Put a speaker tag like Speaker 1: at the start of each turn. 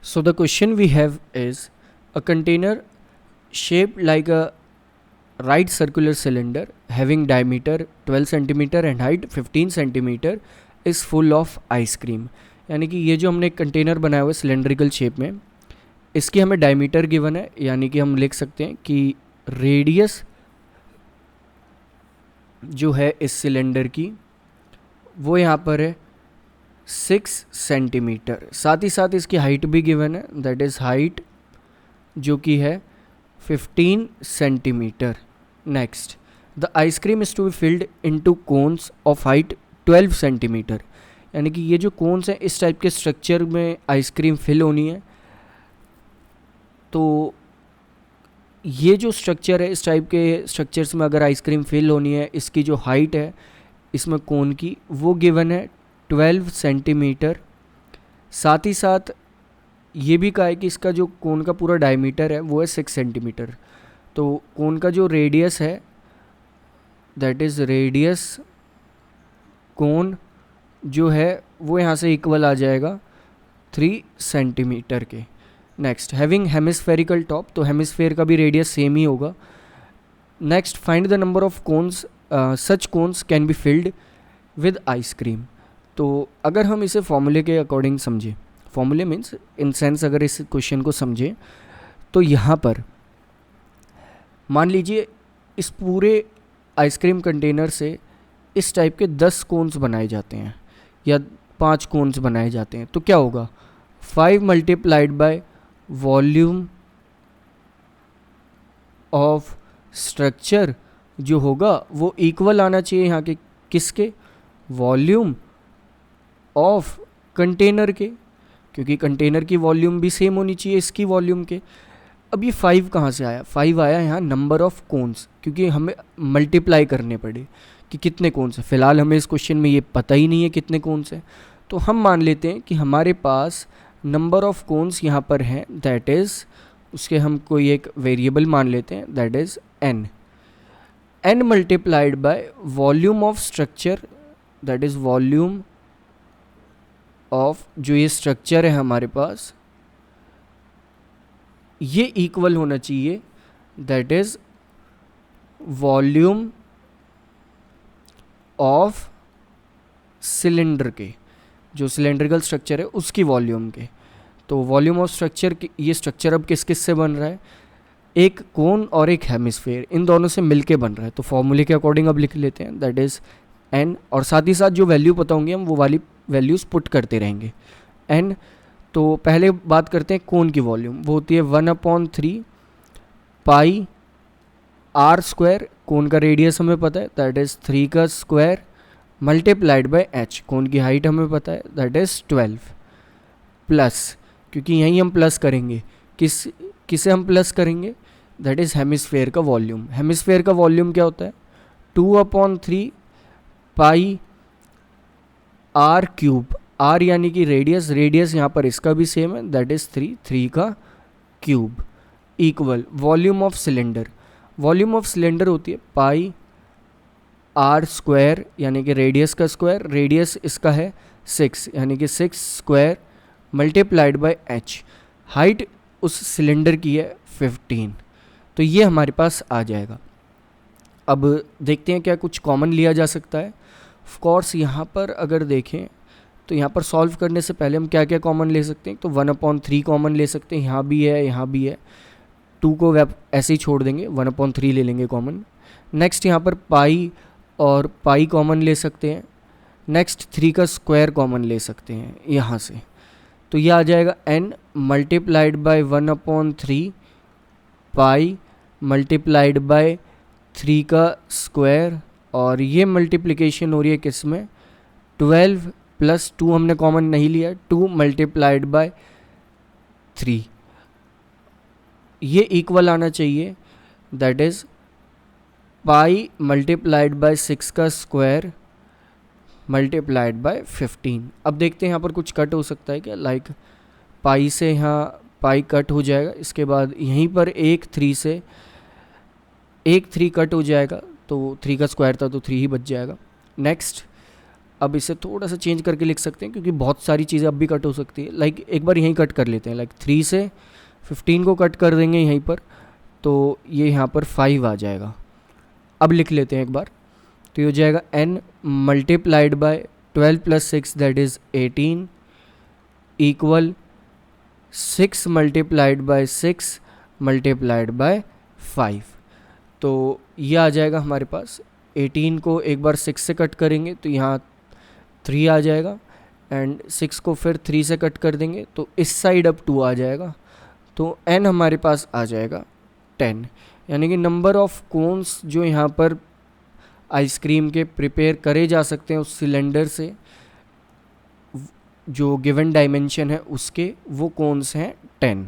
Speaker 1: So the question we have is a container shaped like a right circular cylinder having diameter 12 centimeter and height 15 centimeter is full of ice cream. यानी कि ये जो हमने एक container बनाया हुआ है सिलेंड्रिकल शेप में, इसकी हमें डायमीटर गिवन है, यानी कि हम लिख सकते हैं कि रेडियस जो है इस सिलेंडर की वो यहाँ पर है 6 सेंटीमीटर। साथ ही साथ इसकी हाइट भी गिवन है, दैट इज़ हाइट जो कि है 15 centimetre. Next, the ice cream is to be filled into cones of height 12 centimetre. यानी कि ये जो कोन्स हैं इस टाइप के स्ट्रक्चर में आइसक्रीम फिल होनी है। तो ये जो स्ट्रक्चर है, इस टाइप के स्ट्रक्चर्स में अगर आइसक्रीम फिल होनी है, इसकी जो हाइट है इसमें कोन की वो गिवन है 12 सेंटीमीटर। साथ ही साथ ये भी कहा है कि इसका जो कोन का पूरा डायमीटर है वो है 6 सेंटीमीटर। तो कोन का जो रेडियस है दैट इज़ रेडियस कोन जो है वो यहाँ से इक्वल आ जाएगा 3 सेंटीमीटर के। नेक्स्ट, हैविंग हेमिस्फेरिकल टॉप, तो हेमिस्फेयर का भी रेडियस सेम ही होगा। Next, find the number of cones such cones can be filled with ice cream. तो अगर हम इसे फॉर्मूले के अकॉर्डिंग समझें, फॉर्मूले मीन्स इन सेंस अगर इस क्वेश्चन को समझें, तो यहाँ पर मान लीजिए इस पूरे आइसक्रीम कंटेनर से इस टाइप के 10 कोन्स बनाए जाते हैं या 5 कोन्स बनाए जाते हैं, तो क्या होगा 5 multiplied by volume of structure जो होगा वो इक्वल आना चाहिए यहाँ के किसके, वॉल्यूम ऑफ कंटेनर के, क्योंकि कंटेनर की वॉल्यूम भी सेम होनी चाहिए इसकी वॉल्यूम के। अब ये 5 कहाँ से आया, 5 आया यहाँ नंबर ऑफ कोन्स, क्योंकि हमें मल्टीप्लाई करने पड़े कि कितने कोन्स हैं। फ़िलहाल हमें इस क्वेश्चन में ये पता ही नहीं है कितने कोन्स हैं, तो हम मान लेते हैं कि हमारे पास नंबर ऑफ कोन्स यहाँ पर हैं, दैट इज़ उसके हम कोई एक वेरिएबल मान लेते हैं, that is n multiplied by volume of structure, that is volume of जो ये स्ट्रक्चर है हमारे पास ये इक्वल होना चाहिए, that is volume of cylinder के, जो सिलेंड्रिकल स्ट्रक्चर है उसकी वॉल्यूम के। तो वॉल्यूम ऑफ स्ट्रक्चर की ये स्ट्रक्चर अब किस किस से बन रहा है, एक कोन और एक हेमिस्फेयर, इन दोनों से मिलके बन रहा है। तो फॉर्मूले के अकॉर्डिंग अब लिख लेते हैं, दैट इज़ n, और साथ ही साथ जो वैल्यू पता होंगी हम वो वाली वैल्यूज़ पुट करते रहेंगे n। तो पहले बात करते हैं कोन की वॉल्यूम, वो होती है 1/3 पाई r स्क्वायर, कोन का रेडियस हमें पता है दैट इज़ 3 का स्क्वायर मल्टीप्लाइड बाय h, कोन की हाइट हमें पता है दैट इज़ 12 प्लस, क्योंकि यहीं हम प्लस करेंगे किसे हम प्लस करेंगे, दैट इज़ हेमिस्फेयर का वॉल्यूम। हेमिस्फेयर का वॉल्यूम क्या होता है 2/3 पाई r क्यूब, r यानी कि रेडियस यहाँ पर इसका भी सेम है दैट इज़ 3 का cube equal volume of cylinder. Volume of cylinder होती है पाई r स्क्वायर यानी कि रेडियस का स्क्वायर, रेडियस इसका है 6 यानी कि 6 square multiplied by h, height उस सिलेंडर की है 15। तो ये हमारे पास आ जाएगा। अब देखते हैं क्या कुछ कॉमन लिया जा सकता है। ऑफ कोर्स यहाँ पर अगर देखें तो यहाँ पर सॉल्व करने से पहले हम क्या क्या कॉमन ले सकते हैं, तो 1/3 कॉमन ले सकते हैं, यहाँ भी है यहाँ भी है, 2 को ऐसे ही छोड़ देंगे 1/3 ले लेंगे कॉमन। नेक्स्ट यहाँ पर पाई और पाई कॉमन ले सकते हैं। नेक्स्ट 3 का स्क्वायर कॉमन ले सकते हैं यहाँ से, तो ये आ जाएगा n multiplied by 1/3 pi multiplied by 3 का स्क्वायर, और ये मल्टीप्लिकेशन हो रही है किस में 12 प्लस 2 हमने कॉमन नहीं लिया, 2 मल्टीप्लाइड बाय 3, ये इक्वल आना चाहिए that is pi multiplied by 6 का स्क्वायर मल्टीप्लाइड बाय 15। अब देखते हैं यहाँ पर कुछ कट हो सकता है क्या, लाइक पाई से यहाँ पाई कट हो जाएगा, इसके बाद यहीं पर एक 3 से एक 3 कट हो जाएगा, तो 3 का स्क्वायर था तो 3 ही बच जाएगा। नेक्स्ट अब इसे थोड़ा सा चेंज करके लिख सकते हैं क्योंकि बहुत सारी चीज़ें अब भी कट हो सकती है। लाइक एक बार यहीं कट कर लेते हैं, लाइक 3 से 15 को कट कर देंगे यहीं पर, तो ये यहाँ पर 5 आ जाएगा। अब लिख लेते हैं एक बार, तो ये हो जाएगा n multiplied by 12 plus 6 that is 18 equal 6 multiplied by 6 multiplied by 5। तो ये आ जाएगा हमारे पास। 18 को एक बार 6 से कट करेंगे तो यहाँ 3 आ जाएगा, एंड 6 को फिर 3 से कट कर देंगे तो इस साइड अब 2 आ जाएगा, तो n हमारे पास आ जाएगा 10। यानी कि नंबर ऑफ कोन्स जो यहाँ पर आइसक्रीम के प्रिपेयर करे जा सकते हैं उस सिलेंडर से, जो गिवन डायमेंशन है उसके, वो कोन्स हैं 10।